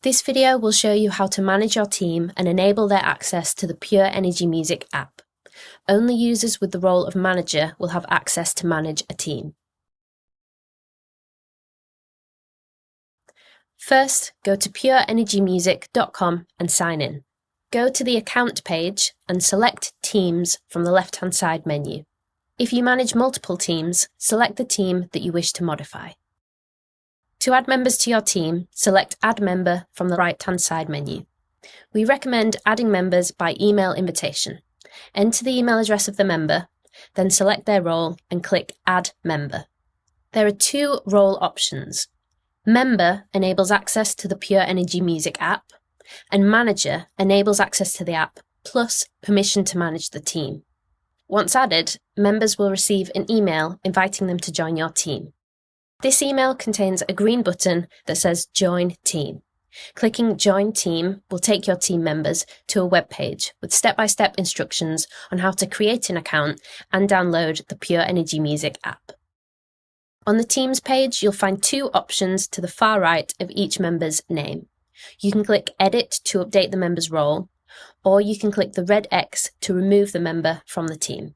This video will show you how to manage your team and enable their access to the Pure Energy Music app. Only users with the role of manager will have access to manage a team. First, go to pureenergymusic.com and sign in. Go to the account page and select Teams from the left-hand side menu. If you manage multiple teams, select the team that you wish to modify. To add members to your team, select Add Member from the right-hand side menu. We recommend adding members by email invitation. Enter the email address of the member, then select their role and click Add Member. There are two role options. Member enables access to the Pure Energy Music app, and Manager enables access to the app plus permission to manage the team. Once added, members will receive an email inviting them to join your team. This email contains a green button that says Join Team. Clicking Join Team will take your team members to a web page with step-by-step instructions on how to create an account and download the Pure Energy Music app. On the Teams page, you'll find two options to the far right of each member's name. You can click Edit to update the member's role, or you can click the red X to remove the member from the team.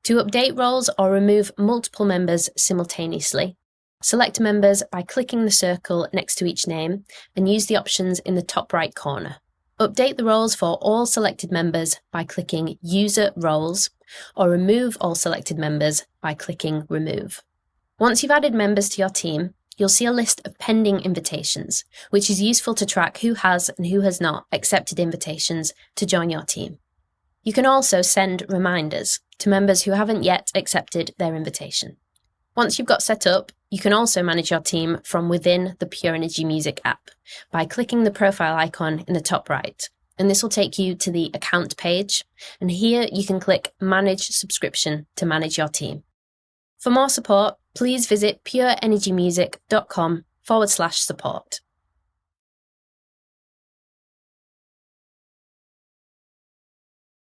To update roles or remove multiple members simultaneously, select members by clicking the circle next to each name and use the options in the top right corner. Update the roles for all selected members by clicking User Roles, or remove all selected members by clicking Remove. Once you've added members to your team, you'll see a list of pending invitations, which is useful to track who has and who has not accepted invitations to join your team. You can also send reminders to members who haven't yet accepted their invitation. Once you've got set up, you can also manage your team from within the Pure Energy Music app by clicking the profile icon in the top right, and this will take you to the account page, and here you can click Manage Subscription to manage your team. For more support, please visit pureenergymusic.com/support.